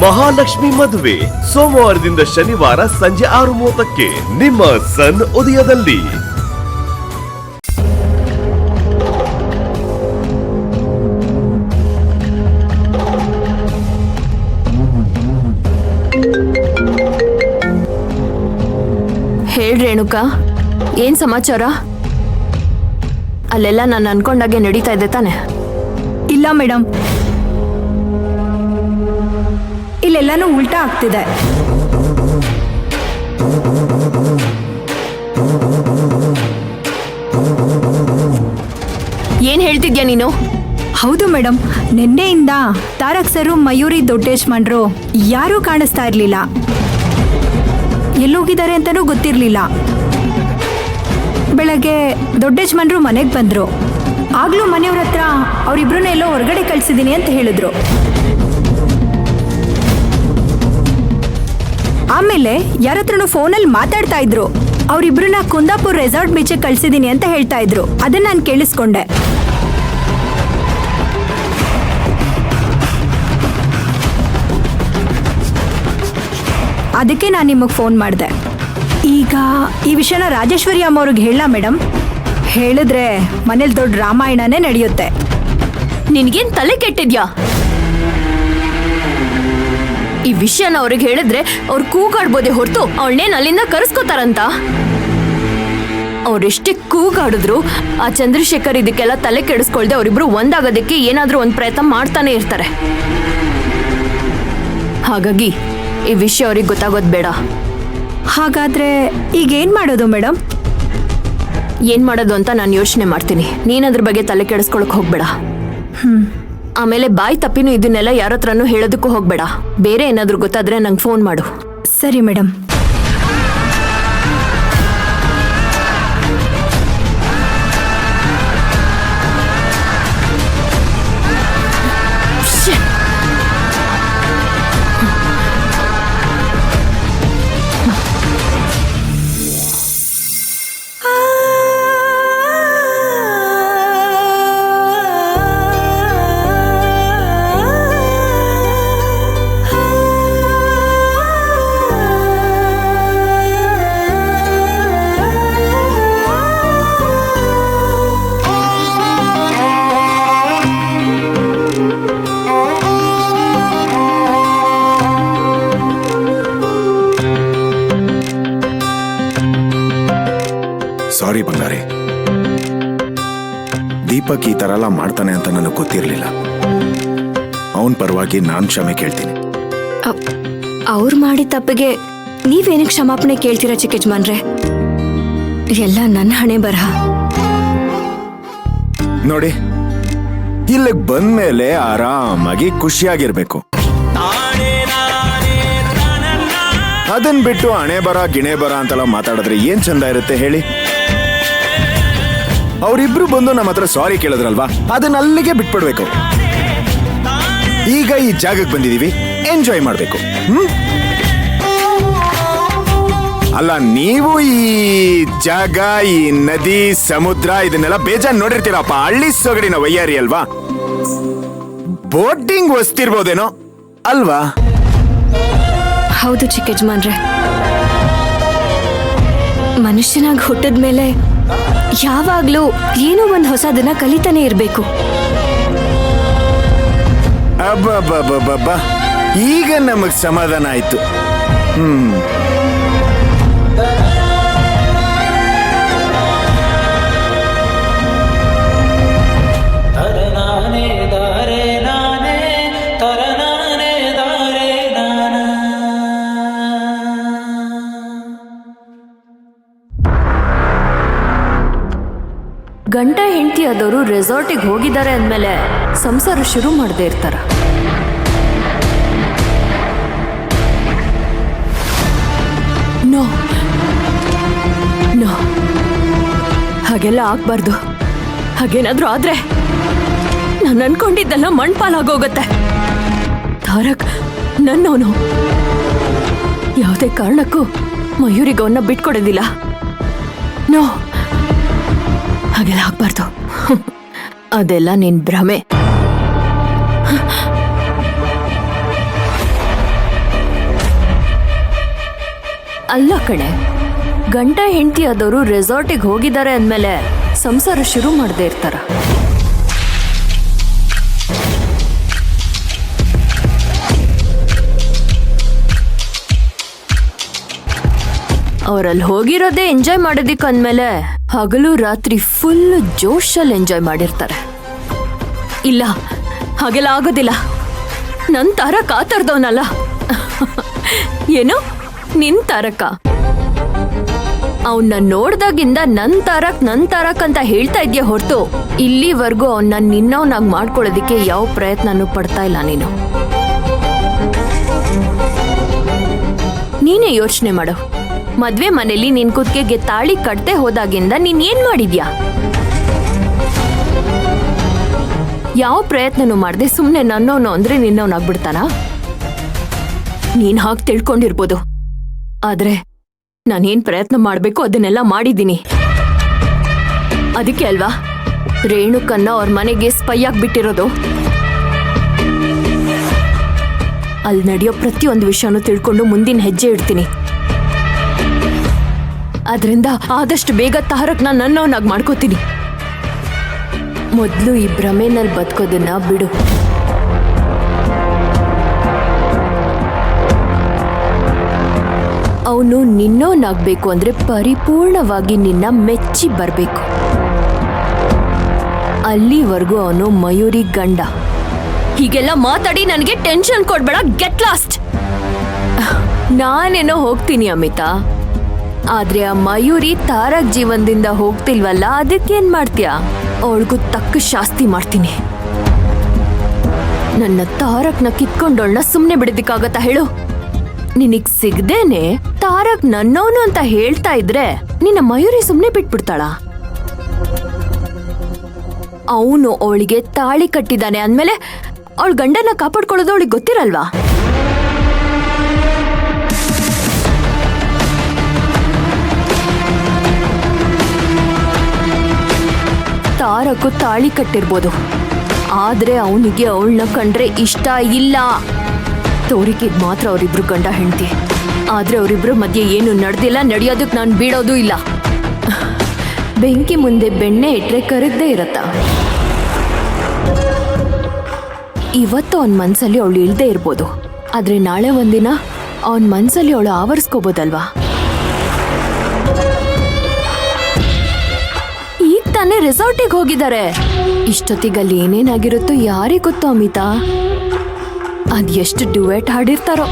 ಮಹಾಲಕ್ಷ್ಮಿ ಮದುವೆ ಸೋಮವಾರದಿಂದ ಶನಿವಾರ ಸಂಜೆ 6:30ಕ್ಕೆ ನಿಮ್ಮ ಸನ್ ಉದಯದಲ್ಲಿ. ಹೇಳ್ ರೇಣುಕಾ, ಏನ್ ಸಮಾಚಾರ? ಅಲ್ಲೆಲ್ಲ ನಾನು ಅನ್ಕೊಂಡಾಗೆ ನಡೀತಾ ಇದೆ ತಾನೆ? ಇಲ್ಲ ಮೇಡಮ್, ಇಲ್ಲೆಲ್ಲಾನು ಉಲ್ಟಾ ಆಗ್ತಿದೆ. ಏನ್ ಹೇಳ್ತಿದ್ಯಾ ನೀನು? ಹೌದು ಮೇಡಮ್, ನಿನ್ನೆಯಿಂದ ತಾರಕ್ ಸರು, ಮಯೂರಿ, ದೊಡ್ಡೇಶ್ಮಂಡ್ರು ಯಾರೂ ಕಾಣಿಸ್ತಾ ಇರ್ಲಿಲ್ಲ. ಎಲ್ಲೋಗಿದ್ದಾರೆ ಅಂತನೂ ಗೊತ್ತಿರ್ಲಿಲ್ಲ. ಬೆಳಗ್ಗೆ ದೊಡ್ಡೇಶ್ಮಂಡ್ರು ಮನೆಗೆ ಬಂದ್ರು. ಆಗ್ಲೂ ಮನೆಯವ್ರ ಹತ್ರ ಅವರಿಬ್ರನ್ನ ಎಲ್ಲೋ ಹೊರಗಡೆ ಕಳ್ಸಿದೀನಿ ಅಂತ ಹೇಳಿದ್ರು. ಆಮೇಲೆ ಯಾರತ್ರನೂ ಫೋನಲ್ಲಿ ಮಾತಾಡ್ತಾ ಇದ್ರು. ಅವರಿಬ್ರನ್ನ ಕುಂದಾಪುರ್ ರೆಸಾರ್ಟ್ ಬೀಚಿಗೆ ಕಳ್ಸಿದೀನಿ ಅಂತ ಹೇಳ್ತಾ ಇದ್ರು. ಅದನ್ನ ನಾನು ಕೇಳಿಸ್ಕೊಂಡೆ. ಅದಕ್ಕೆ ನಾನು ನಿಮಗೆ ಫೋನ್ ಮಾಡಿದೆ. ಈಗ ಈ ವಿಷಯನ ರಾಜೇಶ್ವರಿ ಅಮ್ಮವ್ರಿಗೆ ಹೇಳ ಮೇಡಮ್? ಹೇಳಿದ್ರೆ ಮನೇಲಿ ದೊಡ್ಡ ರಾಮಾಯಣನೇ ನಡೆಯುತ್ತೆ. ನಿನ್ಗೇನ್ ತಲೆ ಕೆಟ್ಟಿದ್ಯಾ? ಈ ವಿಷಯನ ಅವ್ರಿಗೆ ಹೇಳಿದ್ರೆ ಅವ್ರು ಕೂಗಾಡ್ಬೋದೇ ಹೊರತು ಅವಳನ್ನೇನ್ ಅಲ್ಲಿಂದ ಕರೆಸ್ಕೋತಾರಂತ? ಅವ್ರೆಷ್ಟೇ ಕೂಗಾಡಿದ್ರು ಆ ಚಂದ್ರಶೇಖರ್ ಇದಕ್ಕೆಲ್ಲ ತಲೆ ಕೆಡಿಸ್ಕೊಳ್ದೆ ಅವರಿಬ್ರು ಒಂದಾಗೋದಕ್ಕೆ ಏನಾದ್ರೂ ಒಂದ್ ಪ್ರಯತ್ನ ಮಾಡ್ತಾನೆ ಇರ್ತಾರೆ. ಹಾಗಾಗಿ ಈ ವಿಷಯ ಅವ್ರಿಗೆ ಗೊತ್ತಾಗೋದು ಬೇಡ. ಹಾಗಾದ್ರೆ ಈಗ ಏನ್ ಮಾಡೋದು ಮೇಡಮ್? ಏನ್ ಮಾಡೋದು ಅಂತ ನಾನು ಯೋಚನೆ ಮಾಡ್ತೀನಿ. ನೀನದ್ರ ಬಗ್ಗೆ ತಲೆ ಕೆಡಿಸ್ಕೊಳಕ್ ಹೋಗ್ಬೇಡ. ಆಮೇಲೆ ಬಾಯಿ ತಪ್ಪಿನೂ ಇದನ್ನೆಲ್ಲ ಯಾರ ಹತ್ರನೂ ಹೇಳೋದಕ್ಕೂ ಹೋಗ್ಬೇಡ. ಬೇರೆ ಏನಾದ್ರೂ ಗೊತ್ತಾದ್ರೆ ನಂಗೆ ಫೋನ್ ಮಾಡು. ಸರಿ ಮೇಡಮ್. ಸಾರಿ ಬಂಗಾರಿ, ದೀಪಕ್ ಈ ತರ ಎಲ್ಲ ಮಾಡ್ತಾನೆ ಅಂತ ನನಗೆ ಗೊತ್ತಿರಲಿಲ್ಲ. ಅವನ್ ಪರವಾಗಿ ನಾನು ಕ್ಷಮೆ ಕೇಳ್ತೀನಿ. ಅವ್ರು ಮಾಡಿದ ತಪ್ಪಿಗೆ ನೀವೇನಕ್ಕೆ ಕ್ಷಮಾಪಣೆ ಕೇಳ್ತೀರಾ ಚಿಕ್ಕಜ್ಮಾನ್ರೆ? ಎಲ್ಲ ನನ್ನ ಹಣೆ ಬರಹ. ನೋಡಿ, ಇಲ್ಲಿಗೆ ಬಂದ್ಮೇಲೆ ಆರಾಮಾಗಿ ಖುಷಿಯಾಗಿರ್ಬೇಕು. ಅದನ್ ಬಿಟ್ಟು ಹಣೆ ಬರ ಗಿಣೆ ಬರ ಅಂತೆಲ್ಲ ಮಾತಾಡಿದ್ರೆ ಏನ್ ಚಂದ ಇರುತ್ತೆ ಹೇಳಿ? ಅವರಿಬ್ರು ಬಂದು ನಮ್ಮ ಹತ್ರ ಸಾರಿ ಕೇಳಿದ್ರಲ್ವಾ, ಅದನ್ನ ಅಲ್ಲಿಗೆ ಬಿಟ್ಬಿಡ್ಬೇಕು. ಈಗ ಈ ಜಾಗಕ್ಕೆ ಬಂದಿದೀವಿ, ಎಂಜಾಯ್ ಮಾಡ್ಬೇಕು. ಅಲ್ಲ, ನೀವು ಈ ಜಾಗ, ಈ ನದಿ, ಸಮುದ್ರ ಇದನ್ನೆಲ್ಲ ಬೇಜಾನ್ ನೋಡಿರ್ತೀರಪ್ಪ. ಹಳ್ಳಿ ಸೊಗಡಿನ ವಯ್ಯಾರಿ ಅಲ್ವಾ? ಬೋಟಿಂಗ್ ವಸ್ತಿರ್ಬೋದೇನೋ ಅಲ್ವಾ? ಹೌದು ಚಿಕ್ಕಜ್ಮಾನ್ರೆ, ಮನುಷ್ಯನಾಗಿ ಹುಟ್ಟಿದ್ಮೇಲೆ ಯಾವಾಗ್ಲೂ ಏನೋ ಒಂದು ಹೊಸದನ್ನ ಕಲಿತಾನೆ ಇರ್ಬೇಕು. ಅಬ್ಬಬ್ಬಬ್ಬಬ್ಬ, ಈಗ ನಮಗ್ ಸಮಾಧಾನ ಆಯ್ತು. ಗಂಡ ಹೆಂಡತಿ ಆದವರು ರೆಸಾರ್ಟಿಗೆ ಹೋಗಿದ್ದಾರೆ ಅಂದಮೇಲೆ ಸಂಸಾರ ಶುರು ಮಾಡದೇ ಇರ್ತಾರ. ನೋ ನೋ, ಹಾಗೆಲ್ಲ ಆಗ್ಬಾರ್ದು. ಹಾಗೇನಾದ್ರೂ ಆದ್ರೆ ನಾನು ಅನ್ಕೊಂಡಿದ್ದೆಲ್ಲ ಮಣ್ಪಾಲಾಗೋಗತ್ತೆ. ತಾರಕ್ ನನ್ನವನು. ಯಾವುದೇ ಕಾರಣಕ್ಕೂ ಮಯೂರಿಗೆ ಅವನ್ನ ಬಿಟ್ಕೊಡೋದಿಲ್ಲ. ನೋ, ಹಾಗೆಲ್ಲ ಆಗ್ಬಾರ್ದು. ಅದೆಲ್ಲ ನಿನ್ ಭ್ರಮೆ. ಅಲ್ಲ ಕಣೆ, ಗಂಡ ಹೆಂಡತಿ ಆದವರು ರೆಸಾರ್ಟಿಗೆ ಹೋಗಿದ್ದಾರೆ ಅಂದಮೇಲೆ ಸಂಸಾರ ಶುರು ಮಾಡದೇ ಇರ್ತಾರ. ಅವರಲ್ಲಿ ಹೋಗಿರೋದೇ ಎಂಜಾಯ್ ಮಾಡೋದಿಕ್ಕೆ ಅಂದಮೇಲೆ ಹಗಲು ರಾತ್ರಿ ಫುಲ್ ಜೋಶಲ್ಲಿ ಎಂಜಾಯ್ ಮಾಡಿರ್ತಾರೆ. ಇಲ್ಲ, ಹಾಗೆಲ್ಲ ಆಗೋದಿಲ್ಲ. ನನ್ ತಾರಕ ಆ ಥರದವನಲ್ಲ. ಏನು ನಿನ್ ತಾರಕ? ಅವನ್ನ ನೋಡ್ದಾಗಿಂದ ನನ್ ತಾರಕ್ ಅಂತ ಹೇಳ್ತಾ ಇದ್ಯಾ ಹೊರತು ಇಲ್ಲಿವರೆಗೂ ಅವನ್ನ ನಿನ್ನವನಾಗ್ ಮಾಡ್ಕೊಳ್ಳೋದಿಕ್ಕೆ ಯಾವ ಪ್ರಯತ್ನನೂ ಪಡ್ತಾ ಇಲ್ಲ ನೀನು. ನೀನೇ ಯೋಚನೆ ಮಾಡು, ಮದ್ವೆ ಮನೇಲಿ ನಿನ್ ಕುತ್ತಿಗೆಗೆ ತಾಳಿ ಕಟ್ತೆ ಹೋದಾಗಿಂದ ನೀನ್ ಏನ್ ಮಾಡಿದ್ಯಾ? ಯಾವ ಪ್ರಯತ್ನನೂ ಮಾಡದೆ ಸುಮ್ನೆ ನನ್ನವನು ಅಂದ್ರೆ ನಿನ್ನವನಾಗ್ಬಿಡ್ತಾನ? ನೀನ್ ಹಾಗೆ ತಿಳ್ಕೊಂಡಿರ್ಬೋದು, ಆದ್ರೆ ನಾನೇನ್ ಪ್ರಯತ್ನ ಮಾಡ್ಬೇಕು ಅದನ್ನೆಲ್ಲ ಮಾಡಿದ್ದೀನಿ. ಅದಕ್ಕೆ ಅಲ್ವಾ ರೇಣುಕನ್ನ ಅವ್ರ ಮನೆಗೆ ಸ್ಪೈ ಆಗ್ಬಿಟ್ಟಿರೋದು. ಅಲ್ಲಿ ನಡೆಯೋ ಪ್ರತಿಯೊಂದು ವಿಷಯನೂ ತಿಳ್ಕೊಂಡು ಮುಂದಿನ ಹೆಜ್ಜೆ ಇಡ್ತೀನಿ. ಆದ್ರಿಂದ ಆದಷ್ಟು ಬೇಗ ತಾರಕ್ನ ನನ್ನವನಾಗಿ ಮಾಡ್ಕೋತೀನಿ. ಮೊದಲು ಈ ಭ್ರಮೆನಲ್ಲಿ ಬದುಕೋದನ್ನ ಬಿಡು. ಅವನು ನಿನ್ನೋನಾಗ್ಬೇಕು ಅಂದ್ರೆ ಪರಿಪೂರ್ಣವಾಗಿ ನಿನ್ನ ಮೆಚ್ಚಿ ಬರ್ಬೇಕು. ಅಲ್ಲಿವರೆಗೂ ಅವನು ಮಯೂರಿ ಗಂಡ. ಹೀಗೆಲ್ಲ ಮಾತಾಡಿ ನನಗೆ ಟೆನ್ಷನ್ ಕೊಡ್ಬೇಡ. Get lost. ನಾನೇನೋ ಹೋಗ್ತೀನಿ ಅಮಿತಾ, ಆದ್ರೆ ಆ ಮಯೂರಿ ತಾರಕ್ ಜೀವನದಿಂದ ಹೋಗ್ತಿಲ್ವಲ್ಲ, ಅದಕ್ಕೇನ್ ಮಾಡ್ತೀಯ? ಅವಳಿಗೂ ತಕ್ಕ ಶಾಸ್ತಿ ಮಾಡ್ತೀನಿ. ನನ್ನ ತಾರಕ್ನ ಕಿತ್ಕೊಂಡವಳನ್ನ ಸುಮ್ನೆ ಬಿಡೋದಿಕ್ಕಾಗತ್ತಾ ಹೇಳು? ನಿನಗ್ ಸಿಗ್ದೇನೆ ತಾರಕ್ ನನ್ನವನು ಅಂತ ಹೇಳ್ತಾ ಇದ್ರೆ ನಿನ್ನ ಮಯೂರಿ ಸುಮ್ನೆ ಬಿಟ್ಬಿಡ್ತಾಳ? ಅವನು ಅವಳಿಗೆ ತಾಳಿ ಕಟ್ಟಿದಾನೆ ಅಂದ್ಮೇಲೆ ಅವಳ ಗಂಡನ ಕಾಪಾಡ್ಕೊಳ್ಳೋದು ಅವಳಿಗೆ ಗೊತ್ತಿರಲ್ವಾ? ತಾರಕ್ಕು ತಾಳಿ ಕಟ್ಟಿರ್ಬೋದು, ಆದ್ರೆ ಅವನಿಗೆ ಅವಳನ್ನ ಕಂಡ್ರೆ ಇಷ್ಟ ಇಲ್ಲ. ತೋರಿಕಿದ್ ಮಾತ್ರ ಅವರಿಬ್ರು ಗಂಡ ಹೆಂಡತಿ, ಆದ್ರೆ ಅವರಿಬ್ರು ಮಧ್ಯೆ ಏನು ನಡೆದಿಲ್ಲ, ನಡೆಯೋದಕ್ಕೆ ನಾನು ಬೀಳೋದು ಇಲ್ಲ. ಬೆಂಕಿ ಮುಂದೆ ಬೆಣ್ಣೆ ಇಟ್ರೆ ಕರಗದೆ ಇರತ್ತ. ಇವತ್ತು ಅವನ ಮನ್ಸಲ್ಲಿ ಅವಳು ಇಳ್ದೇ ಇರ್ಬೋದು, ಆದ್ರೆ ನಾಳೆ ಒಂದಿನ ಅವನ ಮನ್ಸಲ್ಲಿ ಅವಳು ಆವರಿಸ್ಕೋಬೋದಲ್ವಾ? ಈಗ ತಾನೇ ರೆಸಾರ್ಟಿಗೆ ಹೋಗಿದ್ದಾರೆ. ಇಷ್ಟೊತ್ತಿಗಲ್ಲಿ ಏನೇನಾಗಿರುತ್ತೋ ಯಾರಿಗ್ ಗೊತ್ತು ಅಮಿತಾ? ಅದ್ ಎಷ್ಟು ಡ್ಯುಯೆಟ್ ಹಾಡಿರ್ತಾರೋ.